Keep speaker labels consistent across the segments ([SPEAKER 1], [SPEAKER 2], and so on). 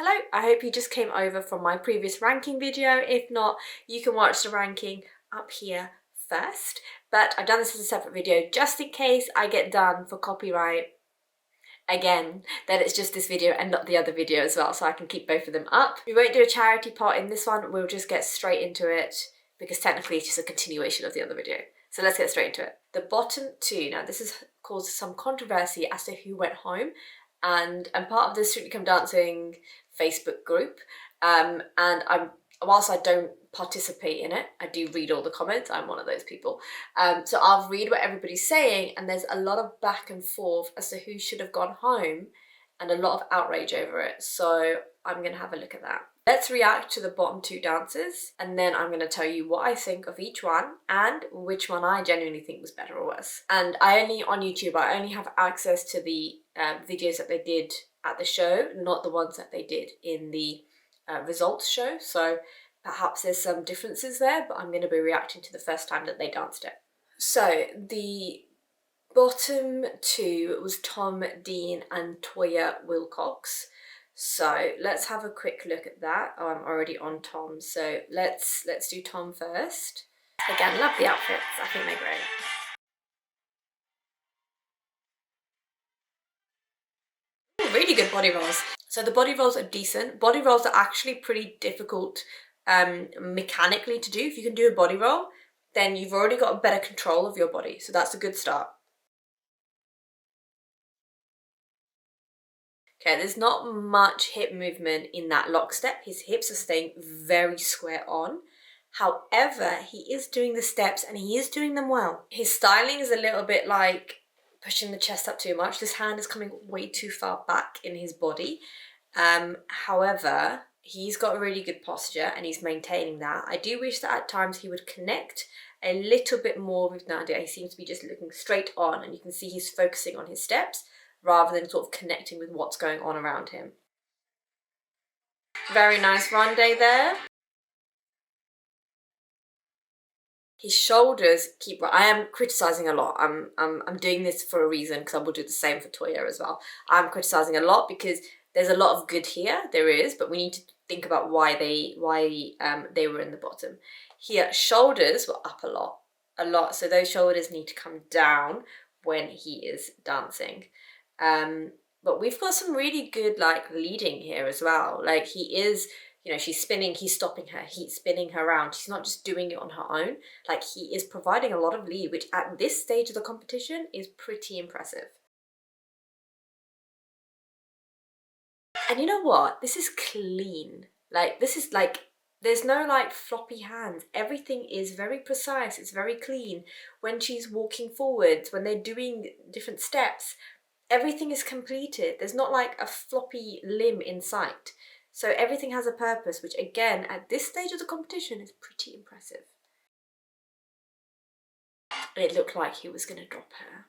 [SPEAKER 1] Hello, I hope you just came over from my previous ranking video. If not, you can watch the ranking up here first. But I've done this as a separate video just in case I get done for copyright again, then it's just this video and not the other video as well, so I can keep both of them up. We won't do a charity part in this one, we'll just get straight into it because technically it's just a continuation of the other video. So let's get straight into it. The bottom two, now this has caused some controversy as to who went home, and I'm part of the Strictly Come Dancing Facebook group, and whilst I don't participate in it, I do read all the comments. I'm one of those people. So I'll read what everybody's saying, and there's a lot of back and forth as to who should have gone home and a lot of outrage over it. So I'm going to have a look at that. Let's react to the bottom two dancers, and then I'm going to tell you what I think of each one and which one I genuinely think was better or worse. And I only have access to the videos that they did at the show, not the ones that they did in the results show. So perhaps there's some differences there, but I'm going to be reacting to the first time that they danced it. So the bottom two was Tom Dean and Toyah Wilcox. So let's have a quick look at that. Oh, I'm already on Tom, so let's do Tom first. Again, love the outfits. I think they're great. Ooh, really good body rolls. So the body rolls are decent. Body rolls are actually pretty difficult mechanically to do. If you can do a body roll, then you've already got a better control of your body. So that's a good start. Okay, there's not much hip movement in that lockstep. His hips are staying very square on. However, he is doing the steps and he is doing them well. His styling is a little bit like pushing the chest up too much. This hand is coming way too far back in his body. However, he's got a really good posture and he's maintaining that. I do wish that at times he would connect a little bit more with Nadia. He seems to be just looking straight on, and you can see he's focusing on his steps rather than sort of connecting with what's going on around him. Very nice run day there. His shoulders keep. I am criticizing a lot. I'm doing this for a reason, because I will do the same for Toyah as well. I'm criticizing a lot because there's a lot of good here. There is, but we need to think about why they were in the bottom. Here, shoulders were up a lot. So those shoulders need to come down when he is dancing. But we've got some really good like leading here as well. Like he is, you know, she's spinning, he's stopping her, he's spinning her around. She's not just doing it on her own. Like he is providing a lot of lead, which at this stage of the competition is pretty impressive. And you know what? This is clean. Like this is like, there's no like floppy hands. Everything is very precise. It's very clean. When she's walking forwards, when they're doing different steps, everything is completed. There's not like a floppy limb in sight. So everything has a purpose, which again, at this stage of the competition is pretty impressive. It looked like he was going to drop her.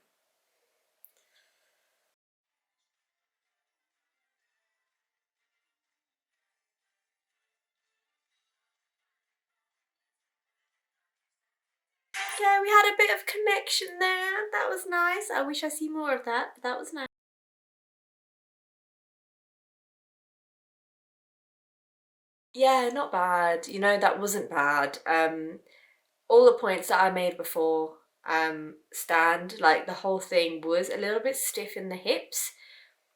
[SPEAKER 1] Yeah, we had a bit of connection there. That was nice. I wish I see more of that, but that was nice. Yeah, not bad. You know, that wasn't bad. All the points that I made before stand. Like the whole thing was a little bit stiff in the hips.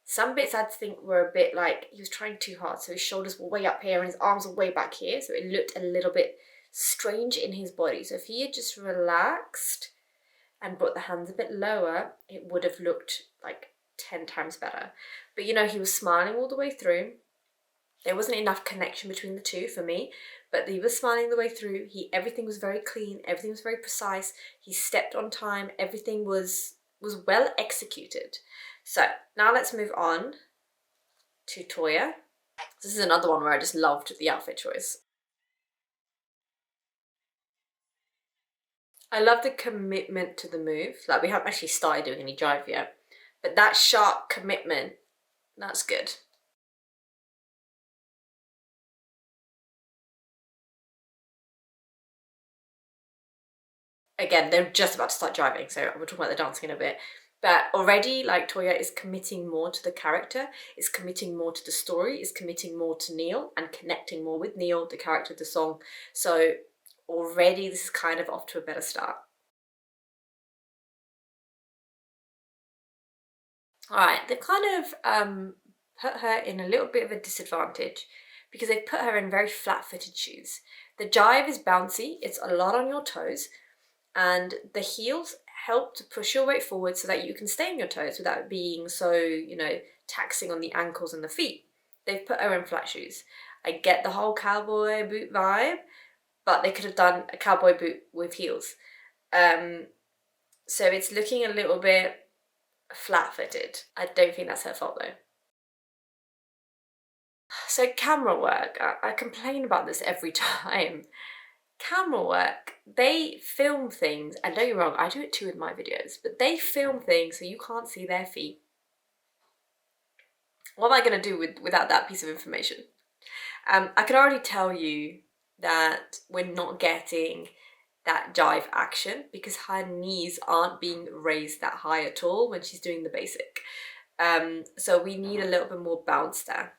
[SPEAKER 1] Some bits I think were a bit like he was trying too hard, so his shoulders were way up here and his arms were way back here, so it looked a little bit strange in his body. So if he had just relaxed and brought the hands a bit lower, it would have looked like 10 times better. But you know, he was smiling all the way through. There wasn't enough connection between the two for me, but he was smiling the way through. Everything was very clean, everything was very precise. He stepped on time, everything was well executed. So now let's move on to Toyah. This is another one where I just loved the outfit choice. I love the commitment to the move. Like we haven't actually started doing any jive yet, but that sharp commitment, that's good. Again, they're just about to start driving, so we'll talk about the dancing in a bit. But already, like, Toyah is committing more to the character, is committing more to the story, is committing more to Neil and connecting more with Neil, the character of the song. So already this is kind of off to a better start. Alright, they've kind of put her in a little bit of a disadvantage because they've put her in very flat-footed shoes. The jive is bouncy, it's a lot on your toes, and the heels help to push your weight forward so that you can stay on your toes without being so, you know, taxing on the ankles and the feet. They've put her in flat shoes. I get the whole cowboy boot vibe, but they could have done a cowboy boot with heels. So it's looking a little bit flat-footed. I don't think that's her fault though. So camera work, I complain about this every time. Camera work, they film things, and don't get me wrong, I do it too with my videos, but they film things so you can't see their feet. What am I going to do without that piece of information? I can already tell you that we're not getting that jive action because her knees aren't being raised that high at all when she's doing the basic. So we need a little bit more bounce there.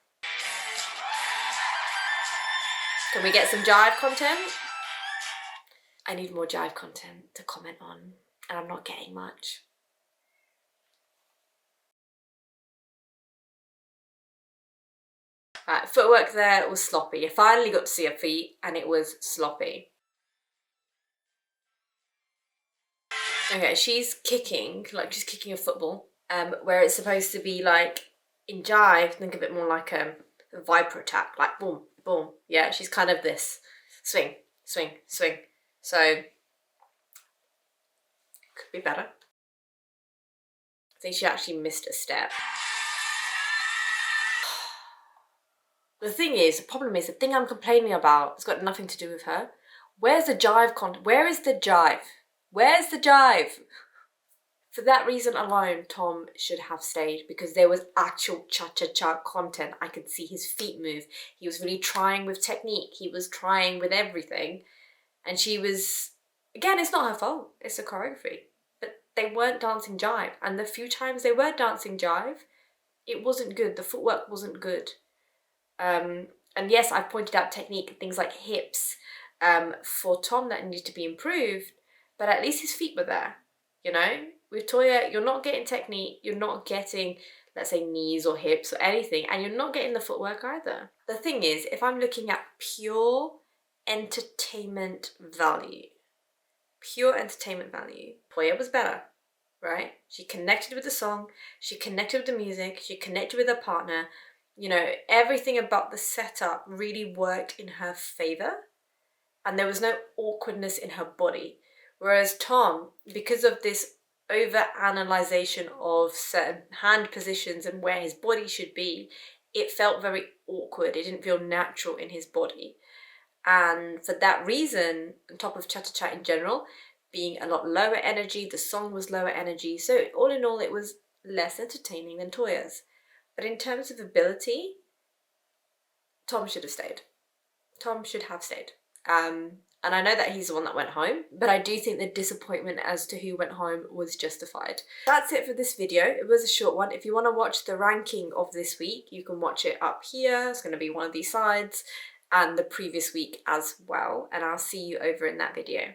[SPEAKER 1] Can we get some jive content? I need more jive content to comment on, and I'm not getting much. Right, footwork there was sloppy. I finally got to see her feet, and it was sloppy. Okay, she's kicking, like she's kicking a football, where it's supposed to be like, in jive, think of it more like a viper attack, like boom, boom. Yeah, she's kind of this, swing, swing, swing. So, could be better. I think she actually missed a step. The problem is, the thing I'm complaining about has got nothing to do with her. Where's the jive content? Where is the jive? Where's the jive? For that reason alone, Tom should have stayed because there was actual cha-cha-cha content. I could see his feet move. He was really trying with technique. He was trying with everything. And she was, again, it's not her fault. It's the choreography. But they weren't dancing jive. And the few times they were dancing jive, it wasn't good. The footwork wasn't good. And yes, I've pointed out technique, things like hips for Tom that needed to be improved. But at least his feet were there, you know? With Toyah, you're not getting technique, you're not getting, let's say, knees or hips or anything, and you're not getting the footwork either. The thing is, if I'm looking at pure entertainment value, Toyah was better, right? She connected with the song, she connected with the music, she connected with her partner. You know, everything about the setup really worked in her favor, and there was no awkwardness in her body. Whereas Tom, because of this over-analyzation of certain hand positions and where his body should be, it felt very awkward. It didn't feel natural in his body. And for that reason, on top of cha-cha-cha in general, being a lot lower energy, the song was lower energy, so all in all it was less entertaining than Toyah's. But in terms of ability, Tom should have stayed. Tom should have stayed. And I know that he's the one that went home, but I do think the disappointment as to who went home was justified. That's it for this video. It was a short one. If you want to watch the ranking of this week, you can watch it up here. It's going to be one of these sides, and the previous week as well. And I'll see you over in that video.